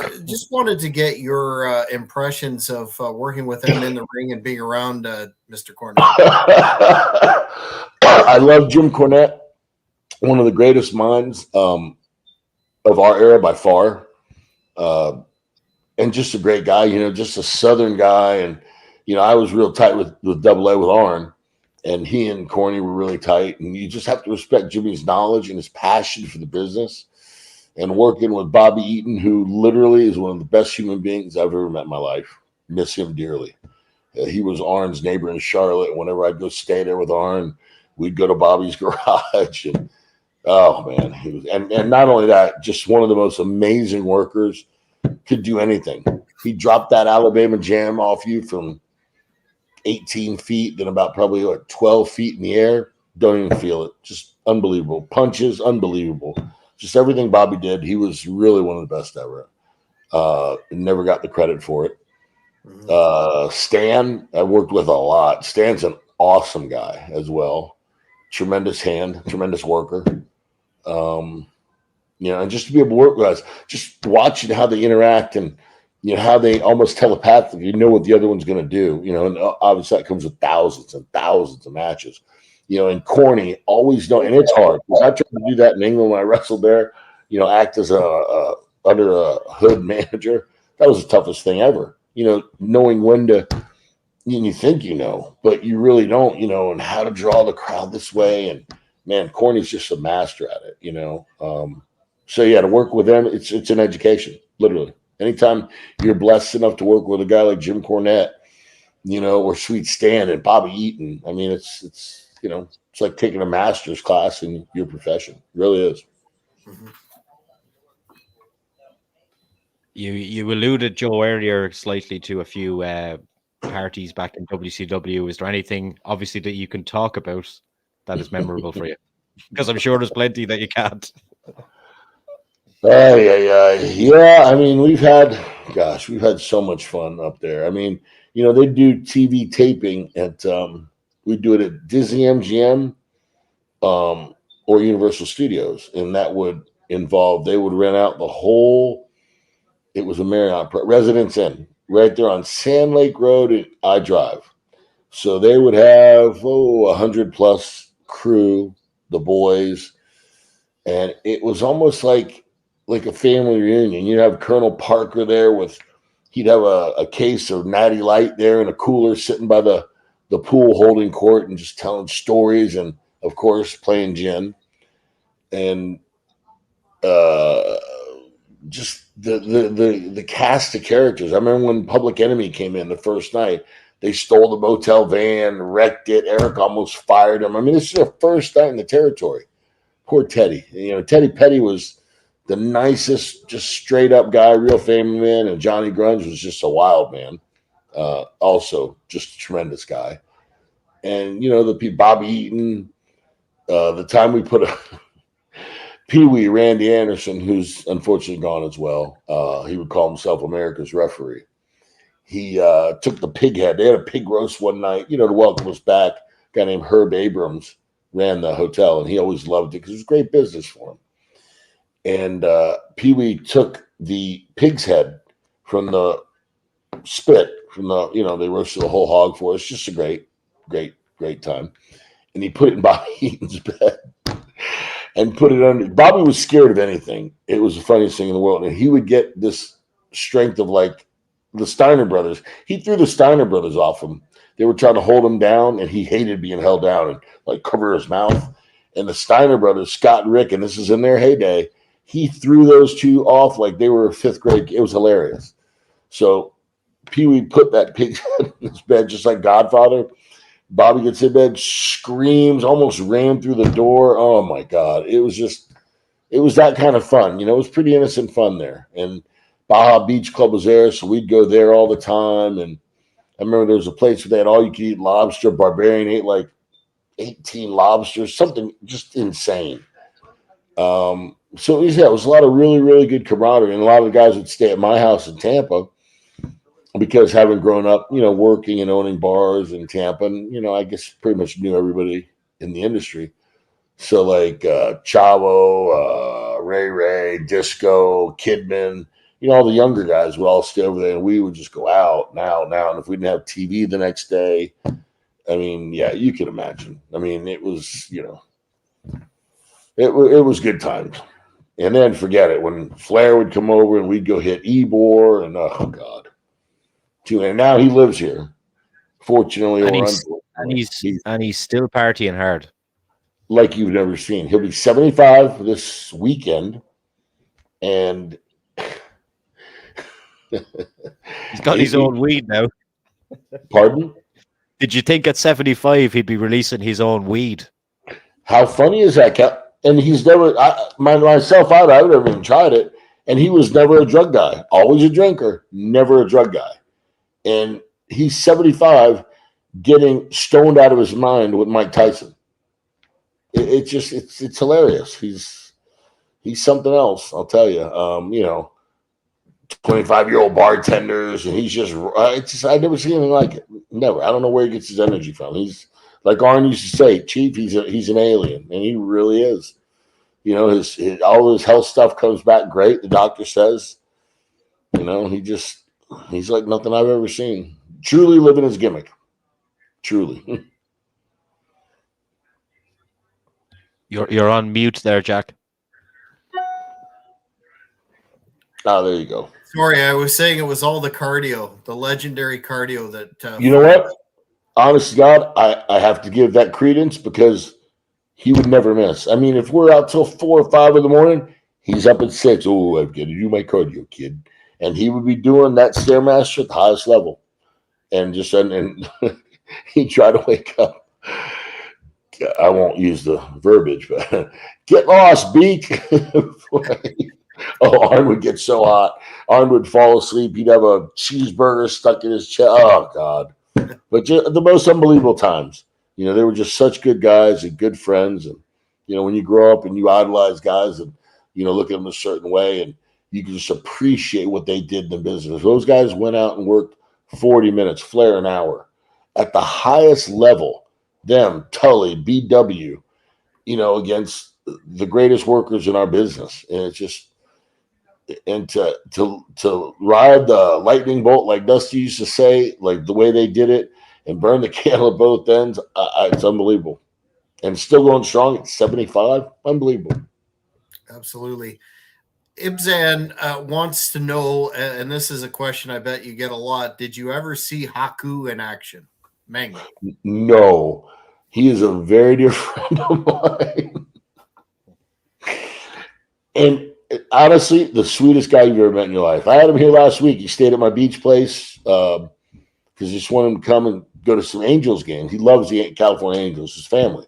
wanted to get your impressions of working with them in the ring and being around Mr. Cornette. I love Jim Cornette, one of the greatest minds of our era by far. And just a great guy, you know, just a Southern guy. And, you know, I was real tight with Double A with Arn, and he and Corny were really tight. And you just have to respect Jimmy's knowledge and his passion for the business. And working with Bobby Eaton, who literally is one of the best human beings I've ever met in my life. Miss him dearly. He was Arn's neighbor in Charlotte. Whenever I'd go stay there with Arn, we'd go to Bobby's garage. And Oh man, he was, and not only that, just one of the most amazing workers. Could do anything. He dropped that Alabama Jam off you from 18 feet, then about probably like 12 feet in the air. Don't even feel it. Just unbelievable. Punches, unbelievable. Just everything Bobby did. He was really one of the best ever. Never got the credit for it. Stan, I worked with a lot. Stan's an awesome guy as well. Tremendous hand, tremendous worker. And just to be able to work with guys, just watching how they interact and how they almost telepathically know what the other one's going to do. And obviously that comes with thousands and thousands of matches. And Corny always know, and it's hard because I tried to do that in England when I wrestled there. Act as a under a hood manager. That was the toughest thing ever. Knowing when to. You think but you really don't. And how to draw the crowd this way. And man, Corny's just a master at it. So yeah, to work with them, it's an education, literally. Anytime you're blessed enough to work with a guy like Jim Cornette, or Sweet Stan and Bobby Eaton, I mean, it's like taking a master's class in your profession. It really is. Mm-hmm. You alluded, Joe, earlier slightly to a few parties back in WCW. Is there anything, obviously, that you can talk about that is memorable for you? Because I'm sure there's plenty that you can't. Yeah. I mean, we've had so much fun up there. I mean, they do TV taping at we do it at Disney MGM or Universal Studios, and that would involve they would rent out the whole. It was a Marriott Residence Inn right there on Sand Lake Road and I Drive. So they would have 100+ crew, the boys, and it was almost like a family reunion. You'd have Colonel Parker there he'd have a case of Natty Light there and a cooler sitting by the pool holding court and just telling stories and, of course, playing gin. And just the cast of characters. I remember when Public Enemy came in the first night, they stole the motel van, wrecked it. Eric almost fired him. I mean, this is their first night in the territory. Poor Teddy. Teddy Petty was the nicest, just straight up guy, real family man, and Johnny Grunge was just a wild man. Also, just a tremendous guy. And the Bobby Eaton. The time we put Pee Wee Randy Anderson, who's unfortunately gone as well. He would call himself America's referee. He took the pig head. They had a pig roast one night, to welcome us back. A guy named Herb Abrams ran the hotel, and he always loved it because it was great business for him. And Pee Wee took the pig's head from the spit, they roasted the whole hog for us. Just a great time. And he put it in Bobby Eaton's bed and put it under. Bobby was scared of anything. It was the funniest thing in the world. And he would get this strength of like the Steiner brothers. He threw the Steiner brothers off him. They were trying to hold him down, and he hated being held down and like cover his mouth. And the Steiner brothers, Scott and Rick, and this is in their heyday, he threw those two off like they were fifth grade. It was hilarious. So Pee Wee put that pig head in his bed just like Godfather. Bobby gets in bed, screams, almost ran through the door. Oh my God. It was that kind of fun. It was pretty innocent fun there. And Baja Beach Club was there, so we'd go there all the time. And I remember there was a place where they had all you could eat lobster. Barbarian ate like 18 lobsters, something just insane. So it was a lot of really, really good camaraderie. And a lot of the guys would stay at my house in Tampa because having grown up, working and owning bars in Tampa, and, I guess pretty much knew everybody in the industry. So like Chavo, Ray, Disco, Kidman, all the younger guys would all stay over there, and we would just go out now. And if we didn't have TV the next day, I mean, yeah, you can imagine. I mean, it was, it was good times. And then forget it, when Flair would come over and we'd go hit Ebor, and oh God. And now he lives here, fortunately or unfortunately. And he's still partying hard. Like you've never seen. He'll be 75 this weekend. And he's got his own weed now. Pardon? Did you think at 75 he'd be releasing his own weed? How funny is that, Cal? And he's never, myself out, I've never even tried it. And he was never a drug guy, always a drinker, never a drug guy. And he's 75 getting stoned out of his mind with Mike Tyson. It's hilarious. He's something else, I'll tell you. 25-year-old bartenders, and he's I've never seen anything like it. Never. I don't know where he gets his energy from. He's like Arn used to say, Chief, he's an alien, and he really is. His all his health stuff comes back great. The doctor says, he's like nothing I've ever seen. Truly living his gimmick. Truly. You're on mute there, Jack. Oh, there you go. Sorry, I was saying it was all the cardio, the legendary cardio that. You know what? Honest to God, I have to give that credence because he would never miss. I mean, if we're out till 4 or 5 in the morning, he's up at 6. Oh, I've got to do my cardio, kid. And he would be doing that Stairmaster at the highest level. And he'd try to wake up. I won't use the verbiage, but get lost, Beak. Oh, Arn would get so hot. Arn would fall asleep. He'd have a cheeseburger stuck in his chest. Oh, God. But the most unbelievable times. They were just such good guys and good friends. And, when you grow up and you idolize guys and, look at them a certain way and you can just appreciate what they did in the business. Those guys went out and worked 40 minutes, Flair an hour at the highest level. Them, Tully, BW, against the greatest workers in our business. And it's just, and to ride the lightning bolt, like Dusty used to say, like the way they did it and burn the candle at both ends, it's unbelievable. And still going strong at 75, unbelievable. Absolutely. Ibzan wants to know, and this is a question I bet you get a lot. Did you ever see Haku in action? Mango. No, he is a very dear friend of mine. And honestly, the sweetest guy you've ever met in your life. I had him here last week. He stayed at my beach place because he just wanted him to come and go to some Angels games. He loves the California Angels, his family.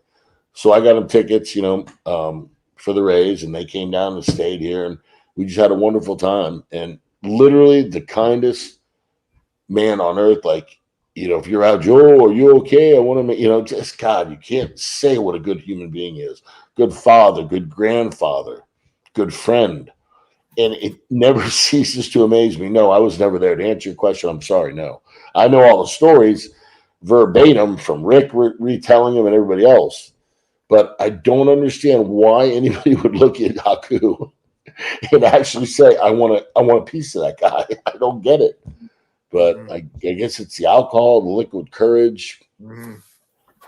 So I got him tickets, for the Rays, and they came down and stayed here, and we just had a wonderful time. And literally the kindest man on earth. Like, if you're out, Joe, are you okay? I want to, just God, you can't say what a good human being is. Good father, good grandfather, good friend. And it never ceases to amaze me. No, I was never there. To answer your question, I'm sorry. No, I know all the stories verbatim from Rick retelling them and everybody else. But I don't understand why anybody would look at Haku and actually say, I want a piece of that guy. I don't get it. But I guess it's the alcohol, the liquid courage. Mm-hmm.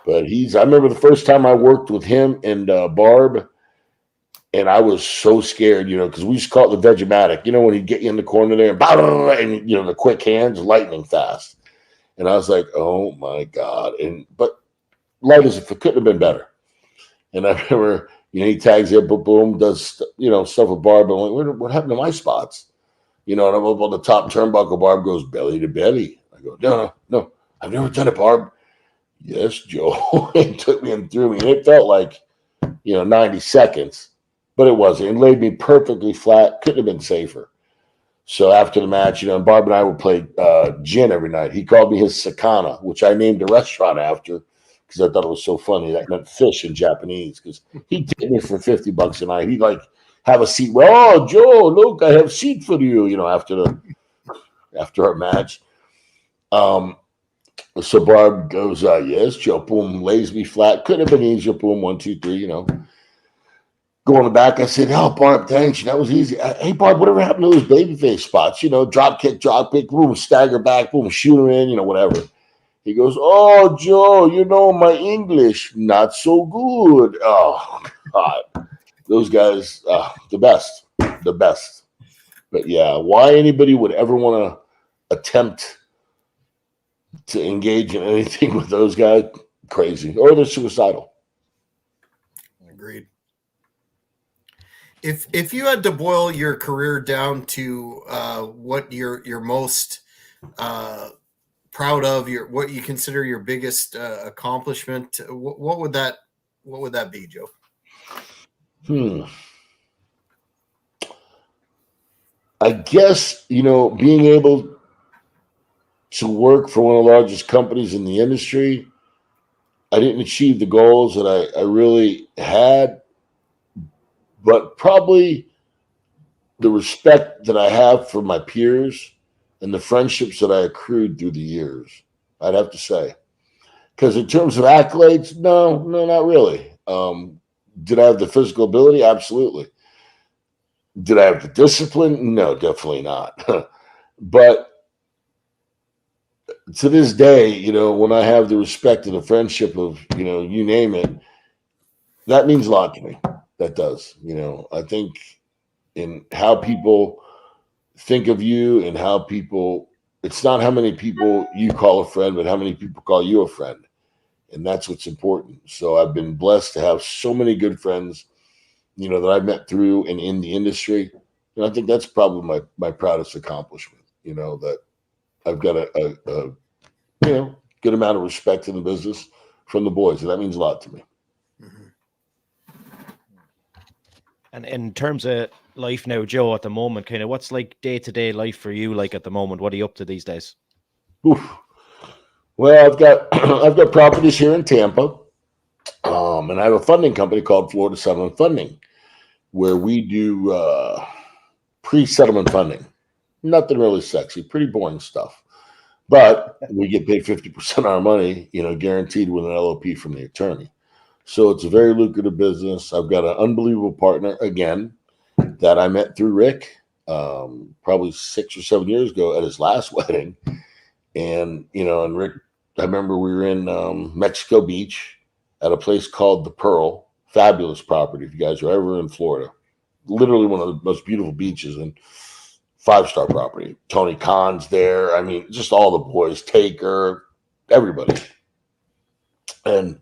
But I remember the first time I worked with him and Barb, and I was so scared, because we used to call it the Vegematic, when he'd get you in the corner there and the quick hands, lightning fast. And I was like, oh my God. But light as if it couldn't have been better. And I remember, he tags it, boom, does, stuff with Barb. I'm like, what happened to my spots? And I'm up on the top turnbuckle. Barb goes belly to belly. I go, no, I've never done it, Barb. Yes, Joe. It took me and threw me. And it felt like, 90 seconds, but it wasn't. It laid me perfectly flat. Couldn't have been safer. So after the match, and Barb and I would play gin every night. He called me his Sakana, which I named a restaurant after because I thought it was so funny. That meant fish in Japanese because he'd take me for $50 a night. He'd have a seat. Well, oh, Joe, look, I have a seat for you, after our match. So Barb goes, yes, Joe, boom, lays me flat. Couldn't have been easier, boom, 1, 2, 3, Go on the back. I said, oh, Barb, thanks. That was easy. Hey, Barb, whatever happened to those babyface spots? Drop kick, boom, stagger back, boom, shoot her in, whatever. He goes, oh, Joe, my English, not so good. Oh, God. Those guys, the best. But yeah, why anybody would ever want to attempt to engage in anything with those guys, crazy. Or they're suicidal. Agreed. If you had to boil your career down to what you're most proud of, what you consider your biggest accomplishment, what would that be, Joe? Hmm. I guess, being able to work for one of the largest companies in the industry, I didn't achieve the goals that I really had, but probably the respect that I have for my peers and the friendships that I accrued through the years, I'd have to say. Because in terms of accolades, no, not really. Did I have the physical ability? Absolutely. Did I have the discipline? No, definitely not. But to this day, when I have the respect and the friendship of, you name it, that means a lot to me. That does. I think in how people think of you and how people, it's not how many people you call a friend, but how many people call you a friend. And that's what's important. So I've been blessed to have so many good friends, that I've met through and in the industry. And I think that's probably my proudest accomplishment, that I've got a good amount of respect in the business from the boys. And that means a lot to me. Mhm. And in terms of life now, Joe, at the moment, kind of what's like day-to-day life for you like at the moment? What are you up to these days? Oof. Well, I've got I've got properties here in Tampa, and I have a funding company called Florida Settlement Funding, where we do pre-settlement funding. Nothing really sexy, pretty boring stuff. But we get paid 50% of our money, guaranteed with an LOP from the attorney. So it's a very lucrative business. I've got an unbelievable partner again that I met through Rick, probably 6 or 7 years ago at his last wedding. And, and Rick, I remember we were in Mexico Beach at a place called the Pearl. Fabulous property if you guys are ever in Florida. Literally one of the most beautiful beaches and 5-star property. Tony Khan's there. I mean, just all the boys, Taker, everybody. And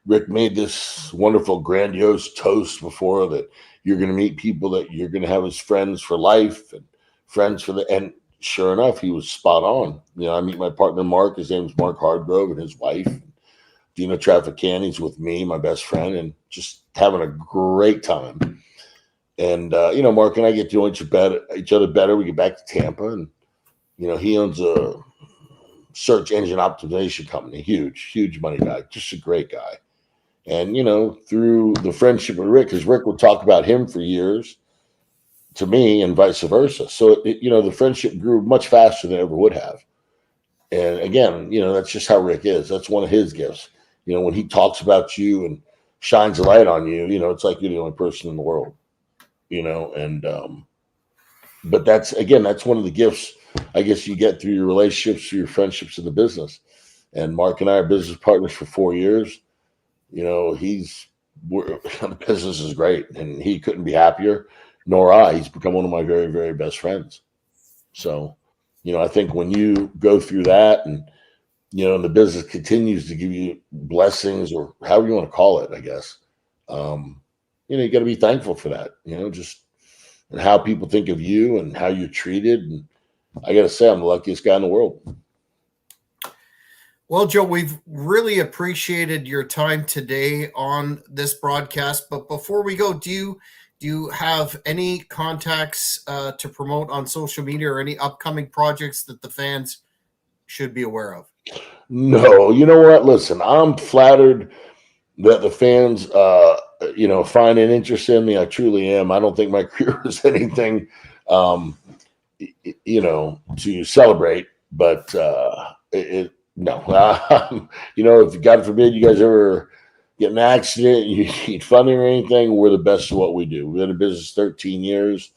Rick made this wonderful, grandiose toast before that you're going to meet people that you're going to have as friends for life and friends for the. And sure enough, he was spot on. I meet my partner Mark. His name's Mark Hardgrove, and his wife Dina Trafficani's with me, my best friend, and just having a great time. And Mark and I get to know each other better. We get back to Tampa, and he owns a search engine optimization company. Huge money guy. Just a great guy. And through the friendship with Rick, because Rick would talk about him for years to me, and vice versa. So the friendship grew much faster than it ever would have. And again, that's just how Rick is. That's one of his gifts. When he talks about you and shines a light on you, it's like you're the only person in the world. And but that's one of the gifts I guess you get through your relationships, through your friendships in the business. And Mark and I are business partners for 4 years. The business is great, and he couldn't be happier, nor I. He's become one of my very, very best friends. So, I think when you go through that, and and the business continues to give you blessings, or however you want to call it, I guess, you got to be thankful for that. Just and how people think of you and how you're treated. And I got to say, I'm the luckiest guy in the world. Well, Joe, we've really appreciated your time today on this broadcast. But before we go, do you have any contacts to promote on social media, or any upcoming projects that the fans should be aware of? No, you know what? Listen, I'm flattered that the fans, find an interest in me. I truly am. I don't think my career is anything, to celebrate, but no. If God forbid you guys ever get in an accident, you need funding or anything, we're the best at what we do. We've been in business 13 years.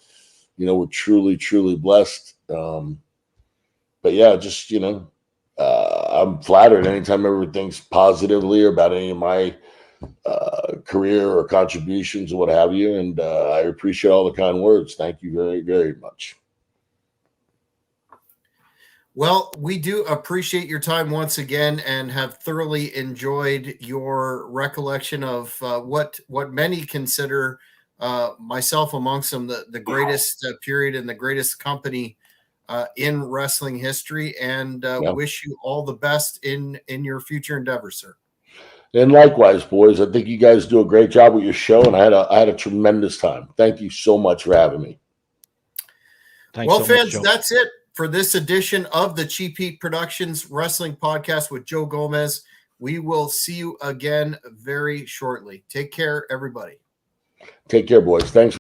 We're truly, truly blessed. But yeah, just, I'm flattered anytime everyone thinks positively about any of my career or contributions or what have you. And I appreciate all the kind words. Thank you very, very much. Well, we do appreciate your time once again, and have thoroughly enjoyed your recollection of what many consider, myself amongst them, the greatest period and the greatest company in wrestling history. And Yeah. wish you all the best in your future endeavors, sir. And likewise, boys, I think you guys do a great job with your show, and I had a tremendous time. Thank you so much for having me. Thanks Well, so much, fans, Joe. that's it for this edition of the Cheap Heat Productions Wrestling Podcast with Joe Gomez. We will see you again very shortly. Take care, everybody. Take care, boys. Thanks.